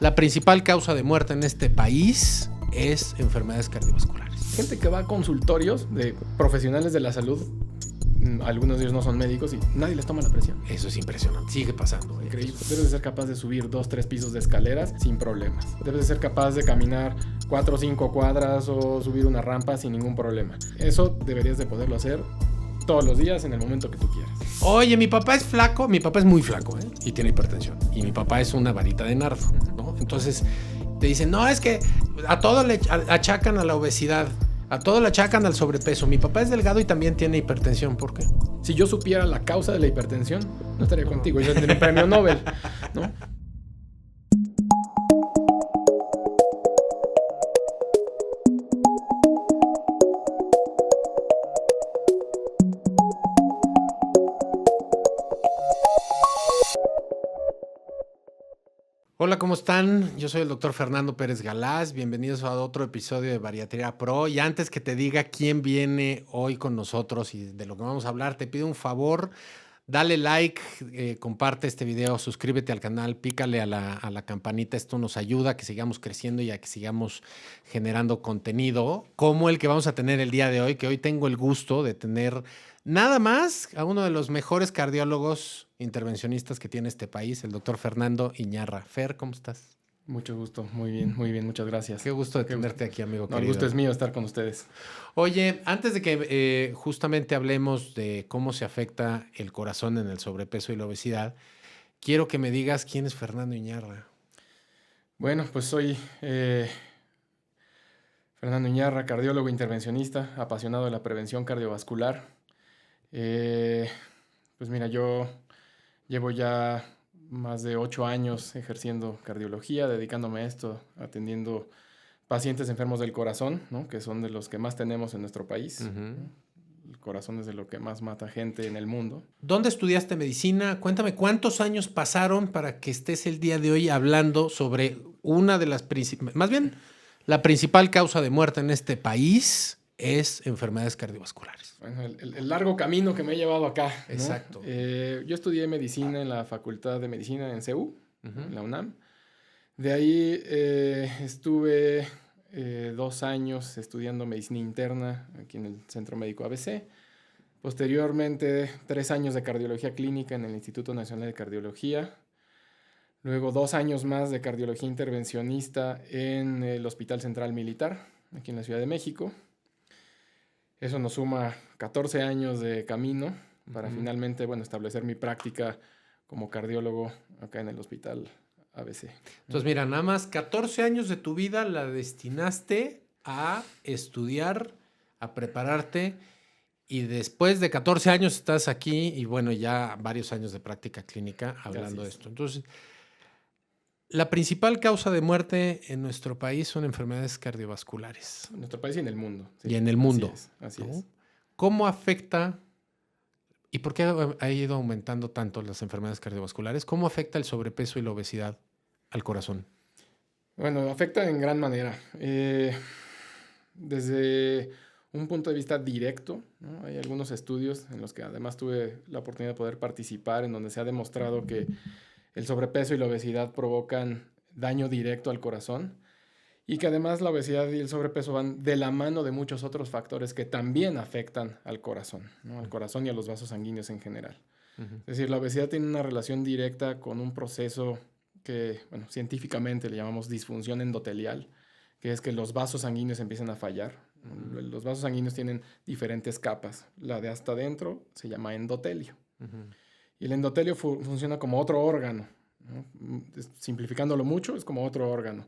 La principal causa de muerte en este país es enfermedades cardiovasculares. Gente que va a consultorios de profesionales de la salud, algunos de ellos no son médicos y nadie les toma la presión. Eso es impresionante, sigue pasando. Increíble. Debes de ser capaz de subir 2, 3 pisos de escaleras sin problemas. Debes de ser capaz de caminar 4 o 5 cuadras o subir una rampa sin ningún problema. Eso deberías de poderlo hacer todos los días en el momento que tú quieras. Oye, mi papá es flaco, mi papá es muy flaco, y tiene hipertensión. Y mi papá es una varita de nardo, ¿no? Entonces te dicen, no, es que a todo le achacan a la obesidad, a todo le achacan al sobrepeso. Mi papá es delgado y también tiene hipertensión, ¿por qué? Si yo supiera la causa de la hipertensión, no estaría contigo, yo tendría un premio Nobel, ¿no? Hola, ¿cómo están? Yo soy el doctor Fernando Pérez Galaz. Bienvenidos a otro episodio de Bariatría Pro. Y antes que te diga quién viene hoy con nosotros y de lo que vamos a hablar, te pido un favor. Dale like, comparte este video, suscríbete al canal, pícale a la campanita. Esto nos ayuda a que sigamos creciendo y a que sigamos generando contenido como el que vamos a tener el día de hoy, que hoy tengo el gusto de tener nada más a uno de los mejores cardiólogos intervencionistas que tiene este país, el doctor Fernando Iñarra. Fer, ¿cómo estás? Mucho gusto, muy bien, muchas gracias. Qué gusto de tenerte aquí, amigo querido. El gusto es mío estar con ustedes. Oye, antes de que justamente hablemos de cómo se afecta el corazón en el sobrepeso y la obesidad, quiero que me digas quién es Fernando Iñarra. Bueno, pues soy Fernando Iñarra, cardiólogo intervencionista, apasionado de la prevención cardiovascular. Pues mira, yo llevo ya más de 8 años ejerciendo cardiología, dedicándome a esto, atendiendo pacientes enfermos del corazón, ¿no? Que son de los que más tenemos en nuestro país. Uh-huh. El corazón es de lo que más mata gente en el mundo. ¿Dónde estudiaste medicina? Cuéntame, ¿cuántos años pasaron para que estés el día de hoy hablando sobre una de las principales, más bien, la principal causa de muerte en este país es enfermedades cardiovasculares? Bueno, el largo camino que me he llevado acá, ¿no? Exacto. Yo estudié medicina en la Facultad de Medicina en CEU, Uh-huh. en la UNAM. De ahí estuve 2 años estudiando medicina interna aquí en el Centro Médico ABC. Posteriormente, 3 años de cardiología clínica en el Instituto Nacional de Cardiología. Luego 2 años más de cardiología intervencionista en el Hospital Central Militar, aquí en la Ciudad de México. Eso nos suma 14 años de camino para finalmente, establecer mi práctica como cardiólogo acá en el Hospital ABC. Entonces, mira, nada más 14 años de tu vida la destinaste a estudiar, a prepararte, y después de 14 años estás aquí y ya varios años de práctica clínica hablando de esto. Entonces, la principal causa de muerte en nuestro país son enfermedades cardiovasculares. En nuestro país y en el mundo. Sí. Y en el mundo. Así es. ¿Cómo afecta y por qué ha ido aumentando tanto las enfermedades cardiovasculares? ¿Cómo afecta el sobrepeso y la obesidad al corazón? Bueno, afecta en gran manera. Desde un punto de vista directo, ¿no? Hay algunos estudios en los que además tuve la oportunidad de poder participar, en donde se ha demostrado que el sobrepeso y la obesidad provocan daño directo al corazón y que además la obesidad y el sobrepeso van de la mano de muchos otros factores que también afectan al corazón, ¿no? Al corazón y a los vasos sanguíneos en general. Uh-huh. Es decir, la obesidad tiene una relación directa con un proceso que, científicamente le llamamos disfunción endotelial, que es que los vasos sanguíneos empiezan a fallar. Uh-huh. Los vasos sanguíneos tienen diferentes capas. La de hasta adentro se llama endotelio. Uh-huh. Y el endotelio funciona como otro órgano, ¿no? Simplificándolo mucho, es como otro órgano.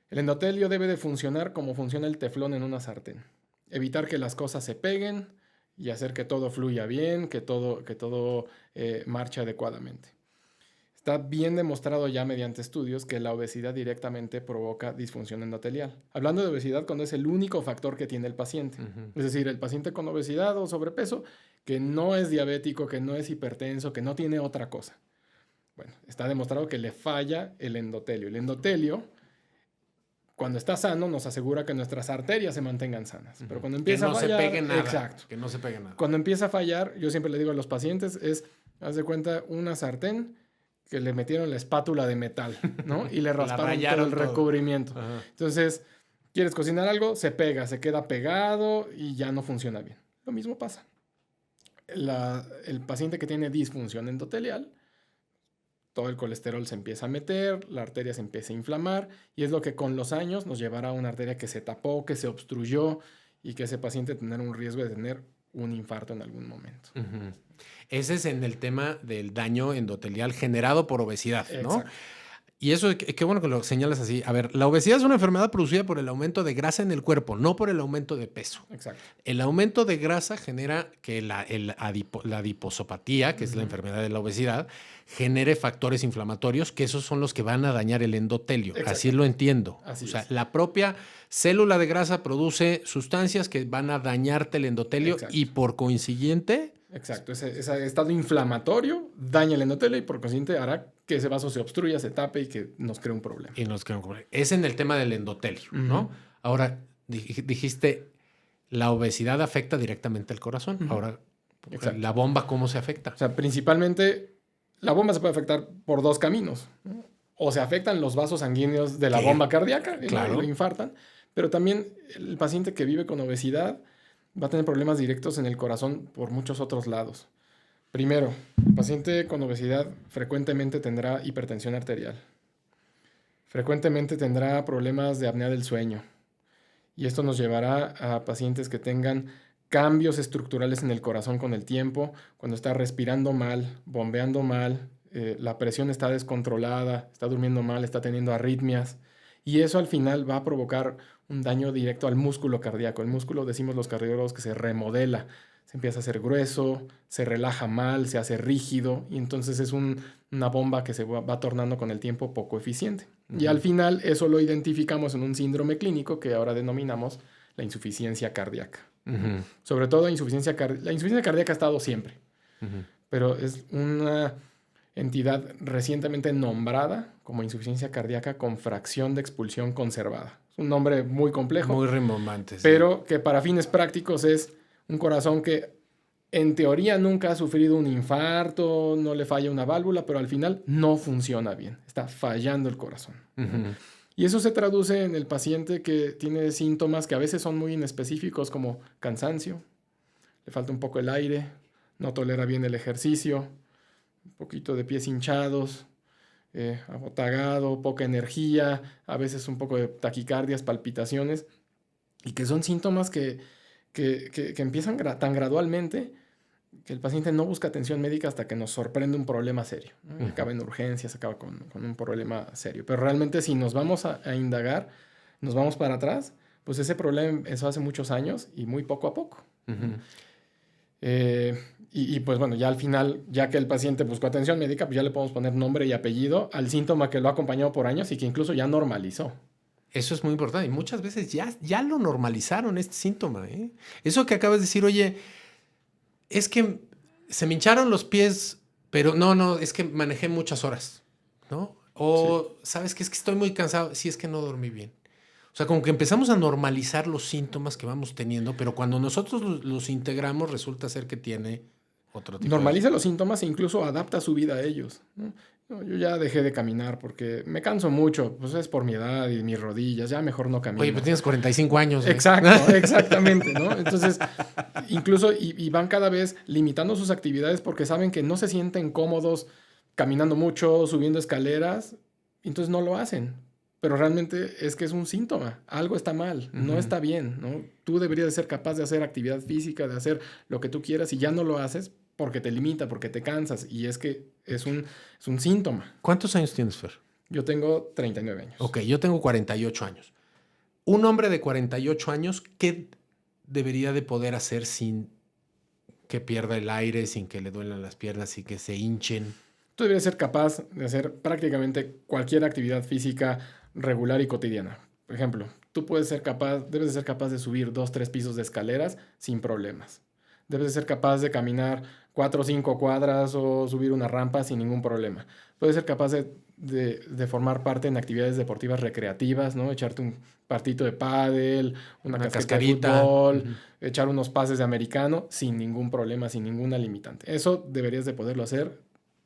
El endotelio debe de funcionar como funciona el teflón en una sartén. Evitar que las cosas se peguen y hacer que todo fluya bien, que todo marche adecuadamente. Está bien demostrado ya mediante estudios que la obesidad directamente provoca disfunción endotelial. Hablando de obesidad cuando es el único factor que tiene el paciente. Uh-huh. Es decir, el paciente con obesidad o sobrepeso que no es diabético, que no es hipertenso, que no tiene otra cosa. Bueno, está demostrado que le falla el endotelio. El endotelio, cuando está sano, nos asegura que nuestras arterias se mantengan sanas. Uh-huh. Pero cuando empieza a fallar... Que no se pegue nada. Exacto. Que no se pegue nada. Cuando empieza a fallar, yo siempre le digo a los pacientes, haz de cuenta una sartén que le metieron la espátula de metal, ¿no? Y le rasparon todo rayaron el todo. recubrimiento. Ajá. Entonces, quieres cocinar algo, se pega, se queda pegado y ya no funciona bien. Lo mismo pasa. El paciente que tiene disfunción endotelial, todo el colesterol se empieza a meter, la arteria se empieza a inflamar y es lo que con los años nos llevará a una arteria que se tapó, que se obstruyó y que ese paciente tendrá un riesgo de tener un infarto en algún momento. Uh-huh. Ese es en el tema del daño endotelial generado por obesidad, ¿no? Exacto. Y eso, qué bueno que lo señalas así. A ver, la obesidad es una enfermedad producida por el aumento de grasa en el cuerpo, no por el aumento de peso. Exacto. El aumento de grasa genera que la adiposopatía, que es la enfermedad de la obesidad, genere factores inflamatorios, que esos son los que van a dañar el endotelio. Exacto. Así lo entiendo. Así o sea, es. la propia célula de grasa produce sustancias que van a dañarte el endotelio. Exacto. Y por consiguiente... Exacto, ese estado inflamatorio daña el endotelio y por consiguiente hará que ese vaso se obstruya, se tape y que nos cree un problema. Es en el tema del endotelio, ¿no? Ahora, dijiste, la obesidad afecta directamente al corazón. Ahora, Exacto. ¿la bomba cómo se afecta? O sea, principalmente, la bomba se puede afectar por dos caminos, ¿no? O se afectan los vasos sanguíneos de la bomba cardíaca, claro, lo infartan, pero también el paciente que vive con obesidad va a tener problemas directos en el corazón por muchos otros lados. Primero, el paciente con obesidad frecuentemente tendrá hipertensión arterial. Frecuentemente tendrá problemas de apnea del sueño. Y esto nos llevará a pacientes que tengan cambios estructurales en el corazón con el tiempo, cuando está respirando mal, bombeando mal, la presión está descontrolada, está durmiendo mal, está teniendo arritmias. Y eso al final va a provocar un daño directo al músculo cardíaco. El músculo, decimos los cardiólogos, que se remodela, se empieza a hacer grueso, se relaja mal, se hace rígido y entonces es una bomba que se va tornando con el tiempo poco eficiente. Y al final eso lo identificamos en un síndrome clínico que ahora denominamos la insuficiencia cardíaca. Sobre todo la insuficiencia cardíaca ha estado siempre, pero es una entidad recientemente nombrada como insuficiencia cardíaca con fracción de expulsión conservada. Es un nombre muy complejo. Muy rimbombante. Pero que para fines prácticos es un corazón que en teoría nunca ha sufrido un infarto, no le falla una válvula, pero al final no funciona bien. Está fallando el corazón. Y eso se traduce en el paciente que tiene síntomas que a veces son muy inespecíficos como cansancio, le falta un poco el aire, no tolera bien el ejercicio, un poquito de pies hinchados, abotagado, poca energía, a veces un poco de taquicardias, palpitaciones, y que son síntomas que empiezan tan gradualmente que el paciente no busca atención médica hasta que nos sorprende un problema serio, ¿no? Acaba en urgencias, acaba con un problema serio. Pero realmente si nos vamos a indagar, nos vamos para atrás, pues ese problema empezó hace muchos años y muy poco a poco. Y pues bueno, ya al final, ya que el paciente buscó atención médica, pues ya le podemos poner nombre y apellido al síntoma que lo ha acompañado por años y que incluso ya normalizó. Eso es muy importante. Y muchas veces ya lo normalizaron, este síntoma, ¿eh? Eso que acabas de decir, oye, es que se me hincharon los pies, pero no, es que manejé muchas horas, ¿no? O, sí. ¿Sabes qué? Es que estoy muy cansado. Sí, es que no dormí bien. O sea, como que empezamos a normalizar los síntomas que vamos teniendo, pero cuando nosotros los integramos, resulta ser que tiene otro tipo normaliza los síntomas e incluso adapta su vida a ellos, ¿no? Yo ya dejé de caminar porque me canso mucho, pues es por mi edad y mis rodillas, ya mejor no camino. Oye, pues tienes 45 años. Exacto, exactamente, ¿no? Entonces, incluso, y van cada vez limitando sus actividades porque saben que no se sienten cómodos caminando mucho, subiendo escaleras, entonces no lo hacen. Pero realmente es que es un síntoma, algo está mal, no está bien, ¿no? Tú deberías de ser capaz de hacer actividad física, de hacer lo que tú quieras y ya no lo haces porque te limita, porque te cansas y es que es un síntoma. ¿Cuántos años tienes, Fer? Yo tengo 39 años. Ok, yo tengo 48 años. Un hombre de 48 años, ¿qué debería de poder hacer sin que pierda el aire, sin que le duelan las piernas, sin que se hinchen? Tú deberías ser capaz de hacer prácticamente cualquier actividad física regular y cotidiana. Por ejemplo, tú debes de ser capaz de subir 2-3 pisos de escaleras sin problemas. Debes de ser capaz de caminar 4 o 5 cuadras o subir una rampa sin ningún problema. Puedes ser capaz de formar parte en actividades deportivas recreativas, ¿no? Echarte un partito de pádel, una cascarita de fútbol, echar unos pases de americano sin ningún problema, sin ninguna limitante. Eso deberías de poderlo hacer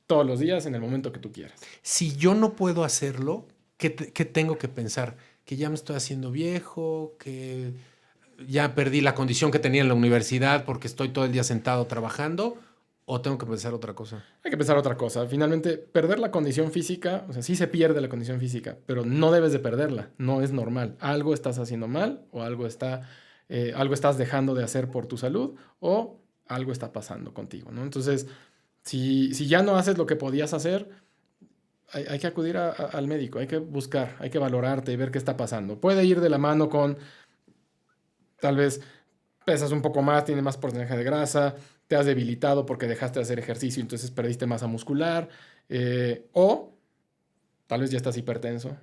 todos los días en el momento que tú quieras. Si yo no puedo hacerlo, ¿qué tengo que pensar? Que ya me estoy haciendo viejo, que ya perdí la condición que tenía en la universidad porque estoy todo el día sentado trabajando, ¿o tengo que pensar otra cosa? Hay que pensar otra cosa. Finalmente, perder la condición física, o sea, sí se pierde la condición física, pero no debes de perderla. No es normal. Algo estás haciendo mal o algo estás dejando de hacer por tu salud o algo está pasando contigo, ¿no? Entonces, si ya no haces lo que podías hacer, hay que acudir al médico, hay que buscar, hay que valorarte y ver qué está pasando. Puede ir de la mano con, tal vez, pesas un poco más, tienes más porcentaje de grasa, te has debilitado porque dejaste de hacer ejercicio y entonces perdiste masa muscular, o tal vez ya estás hipertenso,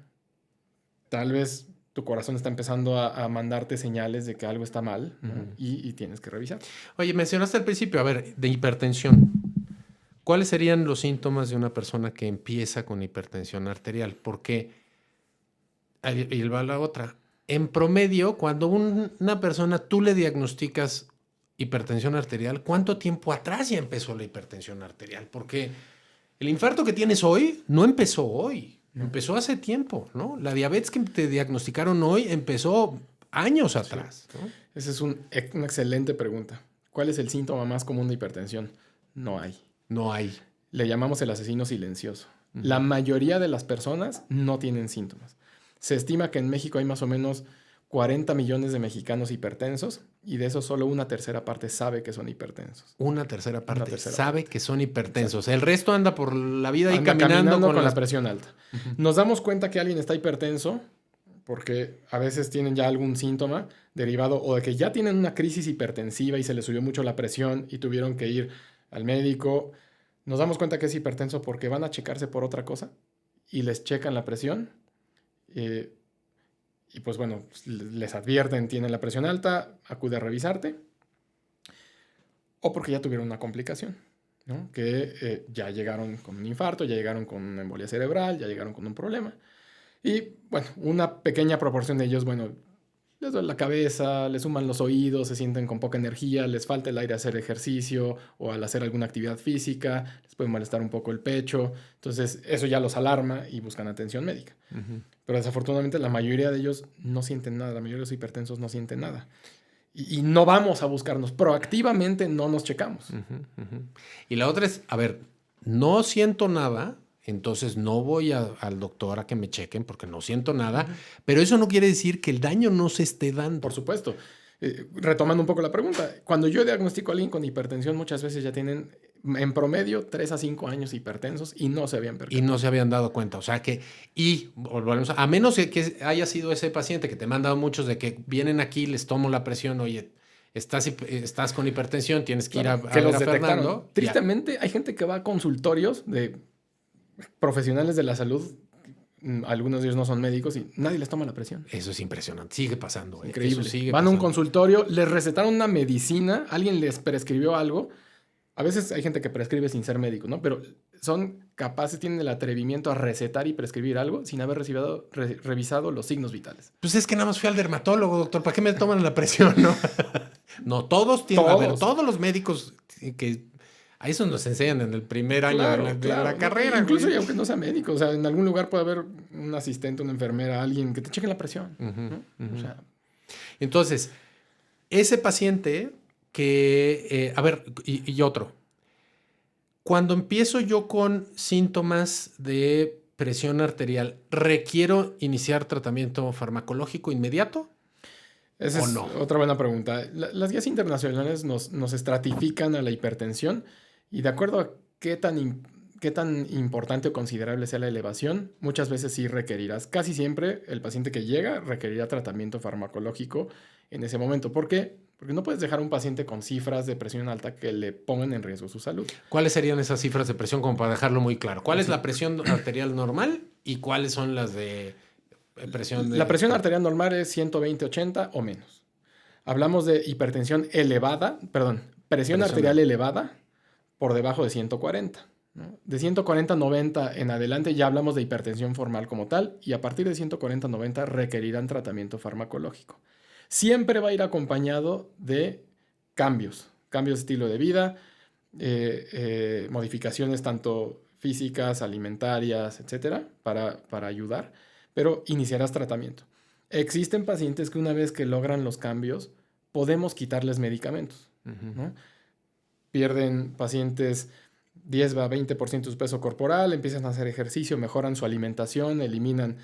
tal vez tu corazón está empezando a mandarte señales de que algo está mal, ¿no? y tienes que revisar. Oye, mencionaste al principio, a ver, de hipertensión. ¿Cuáles serían los síntomas de una persona que empieza con hipertensión arterial? Porque, y va la otra, en promedio, cuando una persona tú le diagnosticas hipertensión arterial, ¿cuánto tiempo atrás ya empezó la hipertensión arterial? Porque el infarto que tienes hoy no empezó hoy, empezó hace tiempo, ¿no? La diabetes que te diagnosticaron hoy empezó años atrás, ¿no? Esa es una excelente pregunta. ¿Cuál es el síntoma más común de hipertensión? No hay. No hay. Le llamamos el asesino silencioso. La mayoría de las personas no tienen síntomas. Se estima que en México hay más o menos 40 millones de mexicanos hipertensos y de eso solo una tercera parte sabe que son hipertensos. Una tercera parte sabe que son hipertensos. Exacto. El resto anda por la vida ahí caminando con la presión alta. Nos damos cuenta que alguien está hipertenso porque a veces tienen ya algún síntoma derivado o de que ya tienen una crisis hipertensiva y se les subió mucho la presión y tuvieron que ir al médico. Nos damos cuenta que es hipertenso porque van a checarse por otra cosa y les checan la presión y pues bueno, les advierten, tienen la presión alta, acude a revisarte, o porque ya tuvieron una complicación, ¿no? Que ya llegaron con un infarto, ya llegaron con una embolia cerebral, ya llegaron con un problema. Y bueno, una pequeña proporción de ellos, bueno, les duele la cabeza, les suman los oídos, se sienten con poca energía, les falta el aire a hacer ejercicio o al hacer alguna actividad física, les puede molestar un poco el pecho. Entonces, eso ya los alarma y buscan atención médica. Pero desafortunadamente la mayoría de ellos no sienten nada, la mayoría de los hipertensos no sienten nada. Y no vamos a buscarnos, proactivamente no nos checamos. Y la otra es, a ver, no siento nada, entonces no voy al doctor a que me chequen porque no siento nada, pero eso no quiere decir que el daño no se esté dando. Por supuesto. Retomando un poco la pregunta, cuando yo diagnostico a alguien con hipertensión, muchas veces ya tienen en promedio 3 a 5 años hipertensos y no se habían percatado. Y no se habían dado cuenta. O sea que, volvemos a menos que haya sido ese paciente que te me han dado muchos de que vienen aquí, les tomo la presión, oye, estás con hipertensión, tienes que ir a ver a Fernando. Tristemente, hay gente que va a consultorios de profesionales de la salud, algunos de ellos no son médicos y nadie les toma la presión. Eso es impresionante, sigue pasando. Increíble. Eso sigue Van pasando. a un consultorio, les recetaron una medicina, alguien les prescribió algo. A veces hay gente que prescribe sin ser médico, ¿no? Pero son capaces, tienen el atrevimiento a recetar y prescribir algo sin haber revisado los signos vitales. Pues es que nada más fui al dermatólogo, doctor. ¿Para qué me toman la presión, no? No, todos tienen. A ver, todos los médicos que... A eso nos enseñan en el primer año de la carrera. Incluso y aunque no sea médico. O sea, en algún lugar puede haber un asistente, una enfermera, alguien que te cheque la presión. ¿No? O sea, entonces, ese paciente que... a ver, y otro. Cuando empiezo yo con síntomas de presión arterial, ¿requiero iniciar tratamiento farmacológico inmediato? Esa es otra buena pregunta. Las guías internacionales nos estratifican a la hipertensión y de acuerdo a qué tan importante o considerable sea la elevación, muchas veces sí requerirás. Casi siempre el paciente que llega requerirá tratamiento farmacológico en ese momento. ¿Por qué? Porque no puedes dejar a un paciente con cifras de presión alta que le pongan en riesgo su salud. ¿Cuáles serían esas cifras de presión como para dejarlo muy claro? ¿Cuál es la presión arterial normal y cuáles son las de presión? La presión arterial normal es 120/80 o menos. Hablamos de hipertensión elevada, presión arterial elevada por debajo de 140. ¿No? De 140/90 en adelante ya hablamos de hipertensión formal como tal y a partir de 140/90 requerirán tratamiento farmacológico. Siempre va a ir acompañado de cambios de estilo de vida, modificaciones tanto físicas, alimentarias, etcétera, para ayudar, pero iniciarás tratamiento. Existen pacientes que una vez que logran los cambios, podemos quitarles medicamentos, ¿no? Pierden pacientes 10 a 20% de su peso corporal, empiezan a hacer ejercicio, mejoran su alimentación, eliminan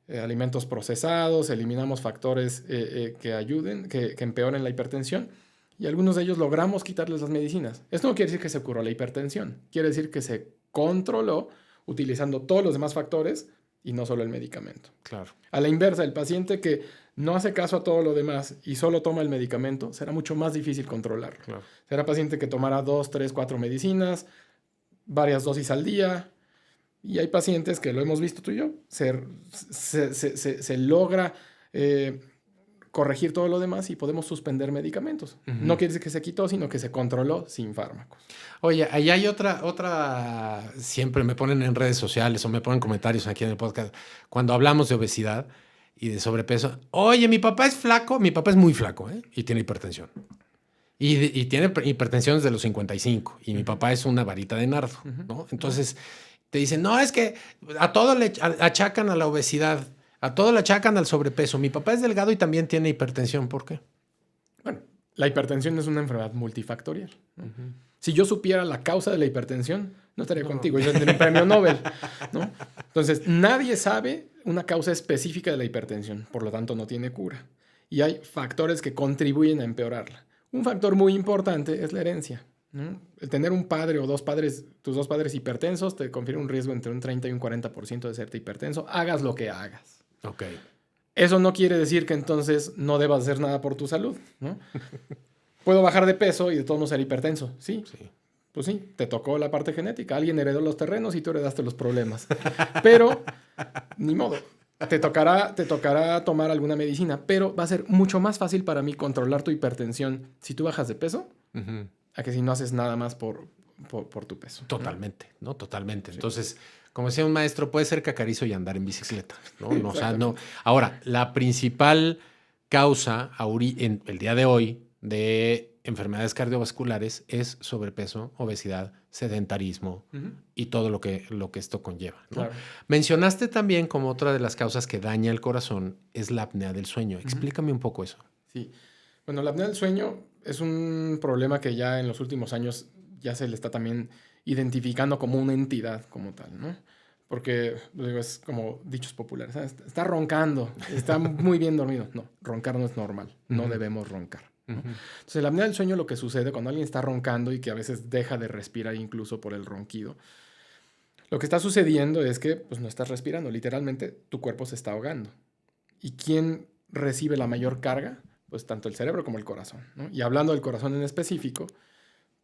alimentos procesados, eliminamos factores que ayuden, que empeoren la hipertensión, y algunos de ellos logramos quitarles las medicinas. Esto no quiere decir que se curó la hipertensión, quiere decir que se controló utilizando todos los demás factores y no solo el medicamento. Claro. A la inversa, el paciente que no hace caso a todo lo demás y solo toma el medicamento, será mucho más difícil controlarlo. Claro. Será paciente que tomará 2, 3, 4 medicinas, varias dosis al día. Y hay pacientes que lo hemos visto tú y yo, se logra corregir todo lo demás y podemos suspender medicamentos. No quiere decir que se quitó, sino que se controló sin fármacos. Oye, ahí hay otra, siempre me ponen en redes sociales o me ponen comentarios aquí en el podcast, cuando hablamos de obesidad y de sobrepeso. Oye, mi papá es flaco, mi papá es muy flaco, ¿eh? Y tiene hipertensión. Y tiene hipertensión desde los 55. Y mi papá es una varita de nardo, ¿no? Entonces te dicen, no, es que a todo le achacan a la obesidad, a todo le achacan al sobrepeso. Mi papá es delgado y también tiene hipertensión. ¿Por qué? Bueno, la hipertensión es una enfermedad multifactorial, ¿no? Si yo supiera la causa de la hipertensión, no estaría contigo. Yo tendría un premio Nobel, ¿no? Entonces, nadie sabe una causa específica de la hipertensión. Por lo tanto, no tiene cura. Y hay factores que contribuyen a empeorarla. Un factor muy importante es la herencia, ¿no? El tener un padre o tus dos padres hipertensos te confiere un riesgo entre un 30 y un 40% de serte hipertenso. Hagas lo que hagas. Ok. Eso no quiere decir que entonces no debas hacer nada por tu salud, ¿no? Puedo bajar de peso y de todos modos ser hipertenso, ¿sí? Sí. Pues sí, te tocó la parte genética. Alguien heredó los terrenos y tú heredaste los problemas. Pero, ni modo. Te tocará tomar alguna medicina, pero va a ser mucho más fácil para mí controlar tu hipertensión si tú bajas de peso a que si no haces nada más por tu peso. Totalmente, ¿no? Totalmente. Sí. Entonces, como decía un maestro, puede ser cacarizo y andar en bicicleta, ¿no? O sea, no. Ahora, la principal causa en el día de hoy de enfermedades cardiovasculares es sobrepeso, obesidad, sedentarismo y todo lo que esto conlleva, ¿no? Claro. Mencionaste también como otra de las causas que daña el corazón es la apnea del sueño. Explícame un poco eso. Sí. Bueno, la apnea del sueño es un problema que ya en los últimos años ya se le está también identificando como una entidad como tal, ¿no? Porque digo, es como dichos populares, ¿sabes? Está roncando, está muy bien dormido. No, roncar no es normal, no debemos roncar, ¿no? Entonces, la apnea del sueño, lo que sucede cuando alguien está roncando y que a veces deja de respirar incluso por el ronquido, lo que está sucediendo es que pues, no estás respirando. Literalmente, tu cuerpo se está ahogando. ¿Y quién recibe la mayor carga? Pues tanto el cerebro como el corazón, ¿no? Y hablando del corazón en específico,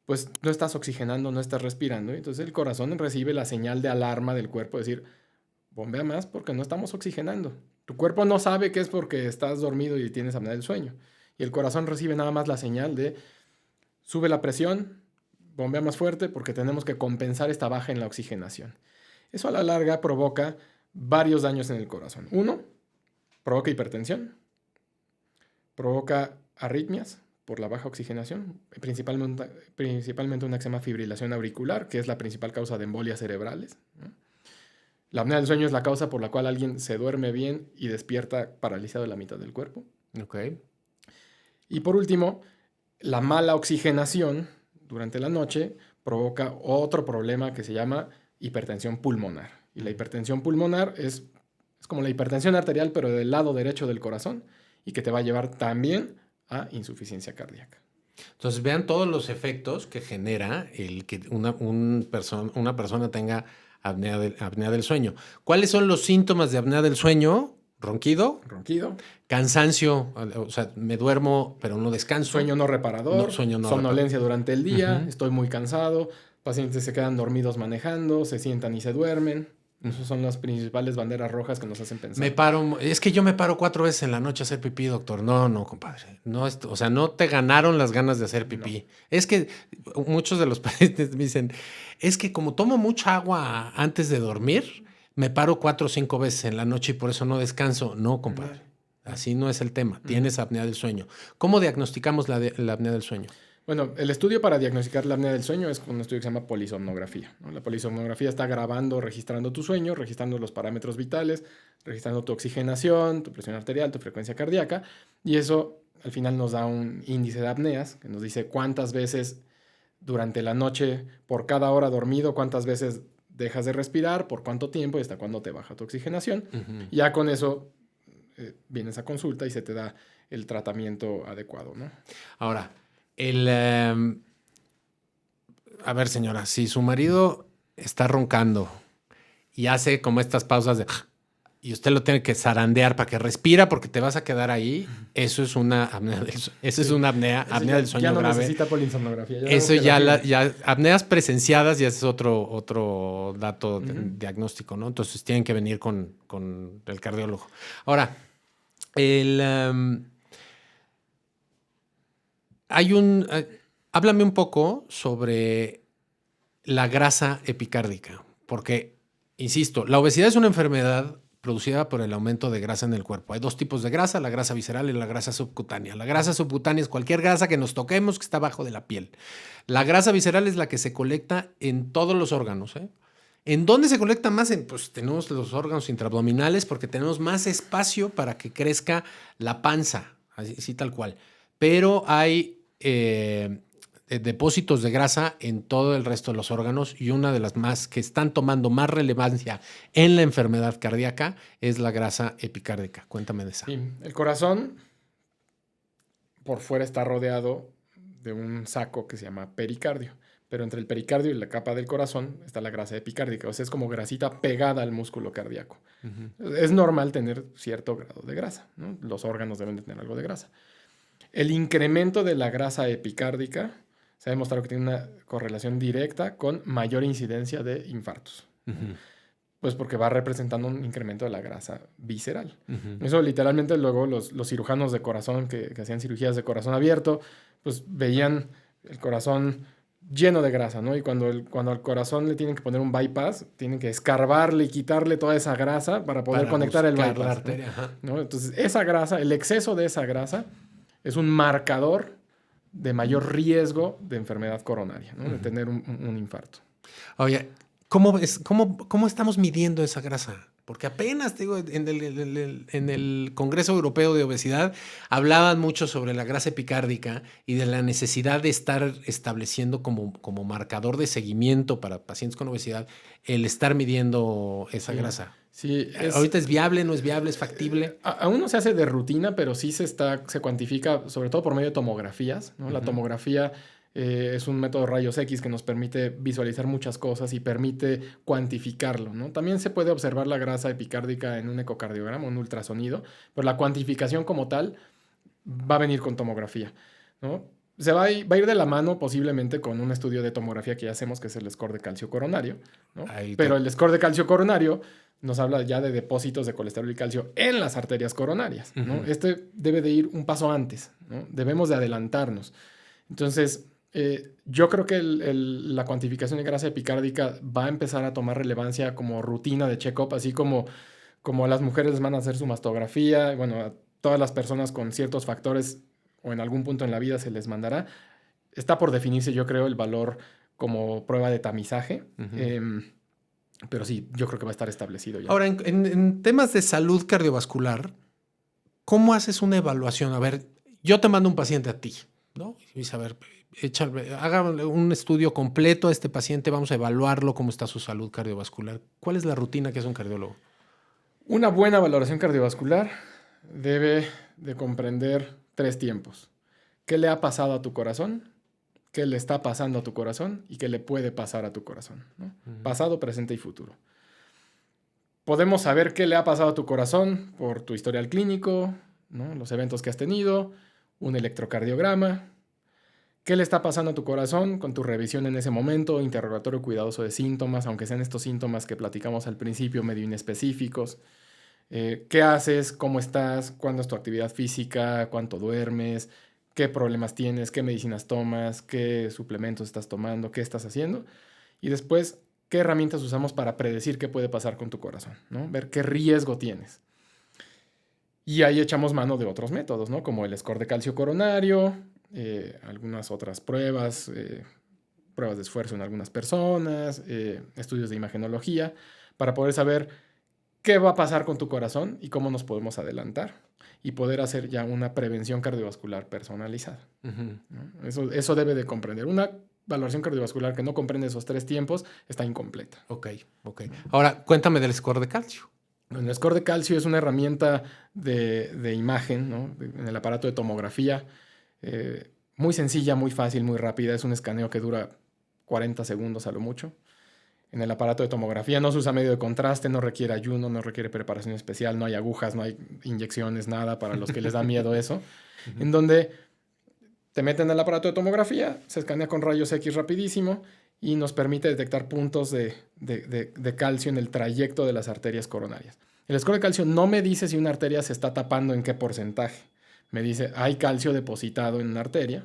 pues no estás oxigenando, no estás respirando. Entonces, el corazón recibe la señal de alarma del cuerpo, decir, bombea más porque no estamos oxigenando. Tu cuerpo no sabe que es porque estás dormido y tienes apnea del sueño. Y el corazón recibe nada más la señal de sube la presión, bombea más fuerte porque tenemos que compensar esta baja en la oxigenación. Eso a la larga provoca varios daños en el corazón. Uno, provoca hipertensión, provoca arritmias por la baja oxigenación, principalmente una que se llama fibrilación auricular, que es la principal causa de embolias cerebrales, ¿no? La apnea del sueño es la causa por la cual alguien se duerme bien y despierta paralizado en la mitad del cuerpo. Okay. Y por último, la mala oxigenación durante la noche provoca otro problema que se llama hipertensión pulmonar. Y la hipertensión pulmonar es como la hipertensión arterial, pero del lado derecho del corazón, y que te va a llevar también a insuficiencia cardíaca. Entonces, vean todos los efectos que genera el que una persona tenga apnea del sueño. ¿Cuáles son los síntomas de apnea del sueño? Ronquido. Cansancio, o sea, me duermo, pero no descanso. Sueño no reparador. Somnolencia durante el día. Estoy muy cansado. Pacientes se quedan dormidos manejando, se sientan y se duermen. Esas son las principales banderas rojas que nos hacen pensar. Es que yo me paro 4 veces en la noche a hacer pipí, doctor. No, compadre. No, o sea, no te ganaron las ganas de hacer pipí. No. Es que muchos de los pacientes me dicen, es que como tomo mucha agua antes de dormir, me paro 4 o 5 veces en la noche y por eso no descanso. No, compadre. Así no es el tema. Tienes apnea del sueño. ¿Cómo diagnosticamos la apnea del sueño? Bueno, el estudio para diagnosticar la apnea del sueño es un estudio que se llama polisomnografía, ¿no? La polisomnografía está grabando, registrando tu sueño, registrando los parámetros vitales, registrando tu oxigenación, tu presión arterial, tu frecuencia cardíaca, y eso al final nos da un índice de apneas que nos dice cuántas veces durante la noche, por cada hora dormido, cuántas veces dejas de respirar, por cuánto tiempo y hasta cuándo te baja tu oxigenación. Ya con eso vienes a consulta y se te da el tratamiento adecuado, ¿no? Ahora, a ver, señora, si su marido está roncando y hace como estas pausas de... y usted lo tiene que zarandear para que respira porque te vas a quedar ahí, eso es una apnea del sueño. Eso es una apnea del sueño ya no grave. Necesita polisomnografía. Eso ya apneas presenciadas ya es otro dato diagnóstico, ¿no? Entonces tienen que venir con el cardiólogo. Ahora, háblame un poco sobre la grasa epicárdica, porque, insisto, la obesidad es una enfermedad producida por el aumento de grasa en el cuerpo. Hay dos tipos de grasa, la grasa visceral y la grasa subcutánea. La grasa subcutánea es cualquier grasa que nos toquemos que está abajo de la piel. La grasa visceral es la que se colecta en todos los órganos, ¿eh? ¿En dónde se colecta más? Pues tenemos los órganos intraabdominales porque tenemos más espacio para que crezca la panza, así tal cual. Pero hay depósitos de grasa en todo el resto de los órganos y una de las más que están tomando más relevancia en la enfermedad cardíaca es la grasa epicárdica. Cuéntame de esa. Sí, el corazón por fuera está rodeado de un saco que se llama pericardio, pero entre el pericardio y la capa del corazón está la grasa epicárdica, o sea, es como grasita pegada al músculo cardíaco. Es normal tener cierto grado de grasa, ¿no? Los órganos deben de tener algo de grasa. El incremento de la grasa epicárdica se ha demostrado que tiene una correlación directa con mayor incidencia de infartos. Pues porque va representando un incremento de la grasa visceral. Eso literalmente luego los cirujanos de corazón que hacían cirugías de corazón abierto, pues veían el corazón lleno de grasa, ¿no? Y cuando al corazón le tienen que poner un bypass, tienen que escarbarle y quitarle toda esa grasa para poder conectar el bypass, la arteria, ¿no? Entonces, esa grasa, el exceso de esa grasa es un marcador de mayor riesgo de enfermedad coronaria, ¿no? De tener un infarto. Oye, ¿cómo estamos midiendo esa grasa? Porque apenas, digo, en el Congreso Europeo de Obesidad hablaban mucho sobre la grasa epicárdica y de la necesidad de estar estableciendo como marcador de seguimiento para pacientes con obesidad el estar midiendo esa grasa. Sí, ¿Ahorita es viable, no es viable, es factible? Aún no se hace de rutina, pero sí se cuantifica, sobre todo por medio de tomografías, ¿no? La tomografía es un método de rayos X que nos permite visualizar muchas cosas y permite cuantificarlo, ¿no? También se puede observar la grasa epicárdica en un ecocardiograma, un ultrasonido, pero la cuantificación como tal va a venir con tomografía, ¿no? Va a ir de la mano posiblemente con un estudio de tomografía que ya hacemos, que es el score de calcio coronario, ¿no? Pero el score de calcio coronario nos habla ya de depósitos de colesterol y calcio en las arterias coronarias, ¿no? Este debe de ir un paso antes, ¿no? Debemos de adelantarnos. Entonces, yo creo que la cuantificación de grasa epicárdica va a empezar a tomar relevancia como rutina de check-up, así como a las mujeres les van a hacer su mastografía, bueno, a todas las personas con ciertos factores o en algún punto en la vida se les mandará. Está por definirse, yo creo, el valor como prueba de tamizaje. Pero sí, yo creo que va a estar establecido ya. Ahora, en temas de salud cardiovascular, ¿cómo haces una evaluación? A ver, yo te mando un paciente a ti, ¿no? Y dice, a ver, haga un estudio completo a este paciente, vamos a evaluarlo, cómo está su salud cardiovascular. ¿Cuál es la rutina que hace un cardiólogo? Una buena valoración cardiovascular debe de comprender 3 tiempos. ¿Qué le ha pasado a tu corazón? ¿Qué le está pasando a tu corazón? ¿Y qué le puede pasar a tu corazón, ¿no? Pasado, presente y futuro. Podemos saber qué le ha pasado a tu corazón por tu historial clínico, ¿no? Los eventos que has tenido, un electrocardiograma. ¿Qué le está pasando a tu corazón con tu revisión en ese momento? Interrogatorio cuidadoso de síntomas, aunque sean estos síntomas que platicamos al principio, medio inespecíficos. ¿Qué haces? ¿Cómo estás? ¿Cuándo es tu actividad física? ¿Cuánto duermes? ¿Qué problemas tienes? ¿Qué medicinas tomas? ¿Qué suplementos estás tomando? ¿Qué estás haciendo? Y después, ¿qué herramientas usamos para predecir qué puede pasar con tu corazón, ¿no? Ver qué riesgo tienes. Y ahí echamos mano de otros métodos, ¿no? Como el score de calcio coronario, algunas otras pruebas, pruebas de esfuerzo en algunas personas, estudios de imagenología, para poder saber qué va a pasar con tu corazón y cómo nos podemos adelantar y poder hacer ya una prevención cardiovascular personalizada. ¿No? Eso debe de comprender. Una valoración cardiovascular que no comprende esos 3 tiempos está incompleta. Ok. Ahora, cuéntame del score de calcio. El score de calcio es una herramienta de imagen, ¿no? En el aparato de tomografía. Muy sencilla, muy fácil, muy rápida. Es un escaneo que dura 40 segundos a lo mucho. En el aparato de tomografía no se usa medio de contraste, no requiere ayuno, no requiere preparación especial, no hay agujas, no hay inyecciones, nada para los que les da miedo eso. En donde te meten en el aparato de tomografía, se escanea con rayos X rapidísimo y nos permite detectar puntos de calcio en el trayecto de las arterias coronarias. El score de calcio no me dice si una arteria se está tapando en qué porcentaje. Me dice, hay calcio depositado en una arteria.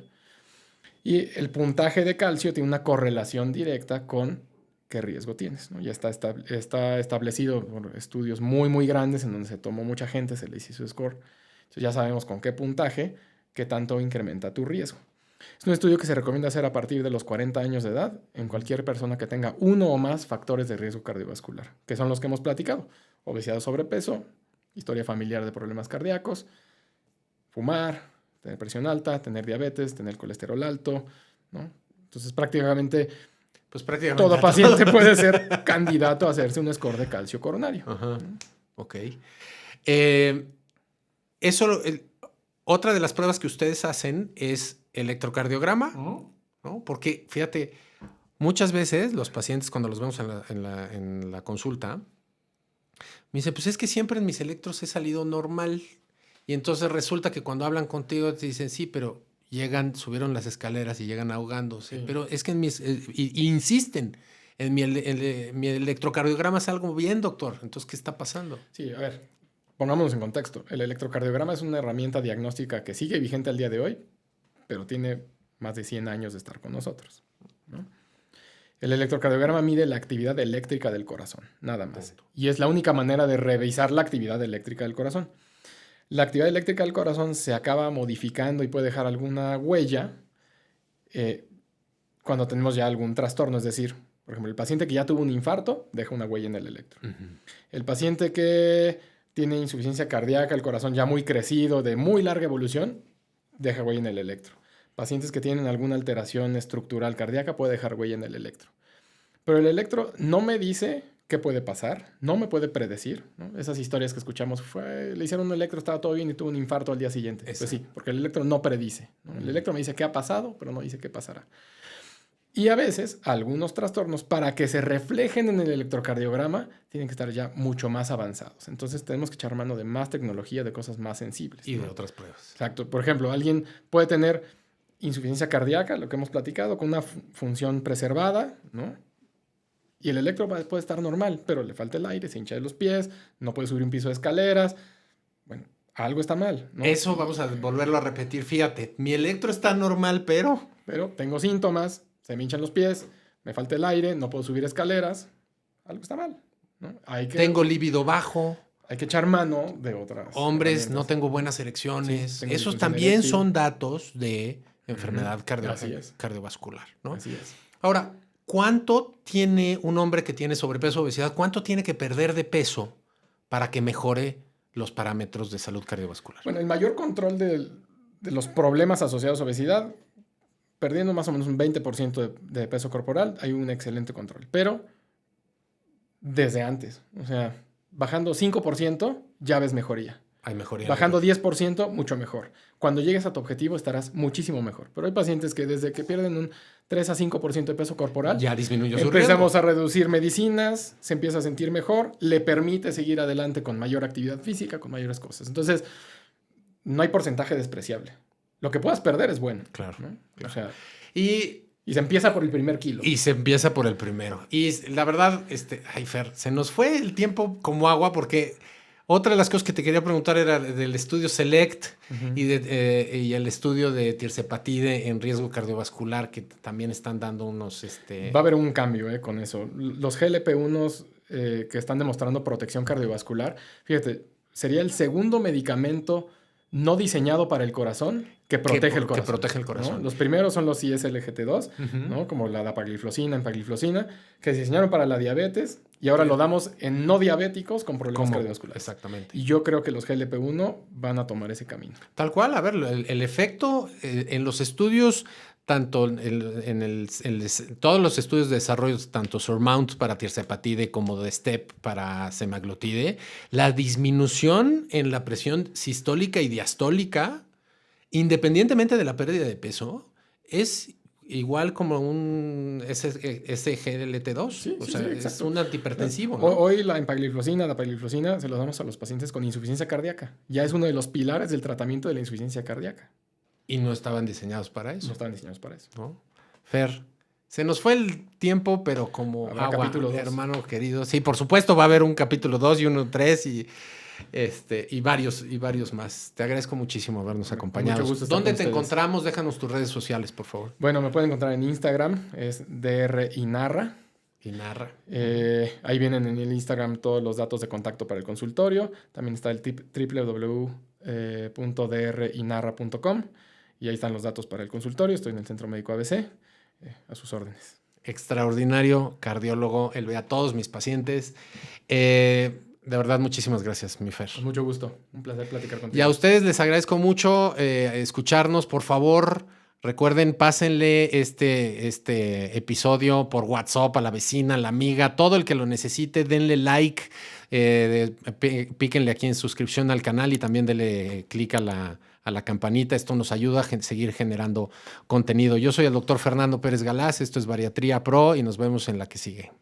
Y el puntaje de calcio tiene una correlación directa con qué riesgo tienes, ¿no? Ya está establecido por estudios muy, muy grandes en donde se tomó mucha gente, se le hizo su score. Entonces ya sabemos con qué puntaje, qué tanto incrementa tu riesgo. Es un estudio que se recomienda hacer a partir de los 40 años de edad en cualquier persona que tenga uno o más factores de riesgo cardiovascular, que son los que hemos platicado: obesidad o sobrepeso, historia familiar de problemas cardíacos, fumar, tener presión alta, tener diabetes, tener colesterol alto, ¿no? Entonces prácticamente todo paciente puede ser candidato a hacerse un score de calcio coronario. Ajá. Ok. Otra de las pruebas que ustedes hacen es electrocardiograma, ¿no? Porque, fíjate, muchas veces los pacientes, cuando los vemos en la consulta, me dicen, pues es que siempre en mis electros he salido normal. Y entonces resulta que cuando hablan contigo te dicen, sí, pero subieron las escaleras y llegan ahogándose. Sí. Pero es que insisten, en mi electrocardiograma salgo bien, doctor. Entonces, ¿qué está pasando? Sí, a ver, pongámonos en contexto. El electrocardiograma es una herramienta diagnóstica que sigue vigente al día de hoy, pero tiene más de 100 años de estar con nosotros, ¿no? El electrocardiograma mide la actividad eléctrica del corazón, nada más. Y es la única manera de revisar la actividad eléctrica del corazón. La actividad eléctrica del corazón se acaba modificando y puede dejar alguna huella cuando tenemos ya algún trastorno. Es decir, por ejemplo, el paciente que ya tuvo un infarto deja una huella en el electro. El paciente que tiene insuficiencia cardíaca, el corazón ya muy crecido, de muy larga evolución, deja huella en el electro. Pacientes que tienen alguna alteración estructural cardíaca puede dejar huella en el electro. Pero el electro no me dice qué puede pasar, no me puede predecir, ¿no? Esas historias que escuchamos, le hicieron un electro, estaba todo bien y tuvo un infarto al día siguiente. Pues sí, porque el electro no predice, ¿no? El electro me dice qué ha pasado, pero no dice qué pasará. Y a veces, algunos trastornos, para que se reflejen en el electrocardiograma, tienen que estar ya mucho más avanzados. Entonces tenemos que echar mano de más tecnología, de cosas más sensibles. Y de otras pruebas. Exacto. Por ejemplo, alguien puede tener insuficiencia cardíaca, lo que hemos platicado, con una función preservada, ¿no? Y el electro puede estar normal, pero le falta el aire, se hincha de los pies, no puede subir un piso de escaleras. Bueno, algo está mal, ¿no? Eso vamos a volverlo a repetir. Fíjate, mi electro está normal, pero tengo síntomas, se me hinchan los pies, me falta el aire, no puedo subir escaleras. Algo está mal, ¿no? Tengo líbido bajo. Hay que echar mano de otras. Hombres, no tengo buenas erecciones. Sí, esos también son datos de enfermedad cardiovascular, ¿no? Así es. Ahora, ¿cuánto tiene un hombre que tiene sobrepeso o obesidad? ¿Cuánto tiene que perder de peso para que mejore los parámetros de salud cardiovascular? Bueno, el mayor control de los problemas asociados a obesidad, perdiendo más o menos un 20% de peso corporal, hay un excelente control. Pero desde antes, o sea, bajando 5% ya ves mejoría. Hay mejoría. Bajando 10%, mucho mejor. Cuando llegues a tu objetivo estarás muchísimo mejor. Pero hay pacientes que desde que pierden un 3 a 5% de peso corporal, ya disminuyó su riesgo. Empezamos a reducir medicinas, se empieza a sentir mejor, le permite seguir adelante con mayor actividad física, con mayores cosas. Entonces, no hay porcentaje despreciable. Lo que puedas perder es bueno. Claro. ¿no? Claro. O sea, y se empieza por el primer kilo. Y se empieza por el primero. Y la verdad, Fer, se nos fue el tiempo como agua porque otra de las cosas que te quería preguntar era del estudio SELECT y el estudio de tirzepatide en riesgo cardiovascular, que también están dando unos... Va a haber un cambio con eso. Los GLP-1s que están demostrando protección cardiovascular, fíjate, sería el segundo medicamento no diseñado para el corazón que protege el corazón. Que protege el corazón. ¿No? Los primeros son los ISLGT2, ¿no? Como la dapagliflozina, empagliflozina, que se diseñaron para la diabetes y ahora lo damos en no diabéticos con problemas cardiovasculares. Exactamente. Y yo creo que los GLP-1 van a tomar ese camino. Tal cual, a ver, el efecto en los estudios, tanto todos los estudios de desarrollo, tanto SURMOUNT para tirzepatide como de STEP para semaglutide, la disminución en la presión sistólica y diastólica, independientemente de la pérdida de peso, es igual como un SGLT2. Sí, o sí, sea, sí, es un antihipertensivo, ¿no? Hoy la empagliflozina, la dapagliflozina, se los damos a los pacientes con insuficiencia cardíaca. Ya es uno de los pilares del tratamiento de la insuficiencia cardíaca. Y no estaban diseñados para eso. No estaban diseñados para eso. ¿No? Fer, se nos fue el tiempo, pero como Habrá agua, capítulo 2. hermano querido. Sí, por supuesto, va a haber un capítulo 2 y uno 3 y varios más. Te agradezco muchísimo habernos acompañado. Mucho gusto estar ¿Dónde con te ustedes. encontramos? Déjanos tus redes sociales, por favor. Bueno, me pueden encontrar en Instagram, es DRInarra. Y narra. Ahí vienen en el Instagram todos los datos de contacto para el consultorio. También está el www.drinarra.com y ahí están los datos para el consultorio. Estoy en el Centro Médico ABC, a sus órdenes. Extraordinario cardiólogo. Él ve a todos mis pacientes. De verdad, muchísimas gracias, mi Fer. Con mucho gusto. Un placer platicar contigo. Y a ustedes les agradezco mucho escucharnos. Por favor, recuerden, pásenle este episodio por WhatsApp a la vecina, a la amiga, todo el que lo necesite. Denle like, píquenle aquí en suscripción al canal y también denle clic a la campanita. Esto nos ayuda a seguir generando contenido. Yo soy el doctor Fernando Pérez Galás. Esto es Bariatría Pro y nos vemos en la que sigue.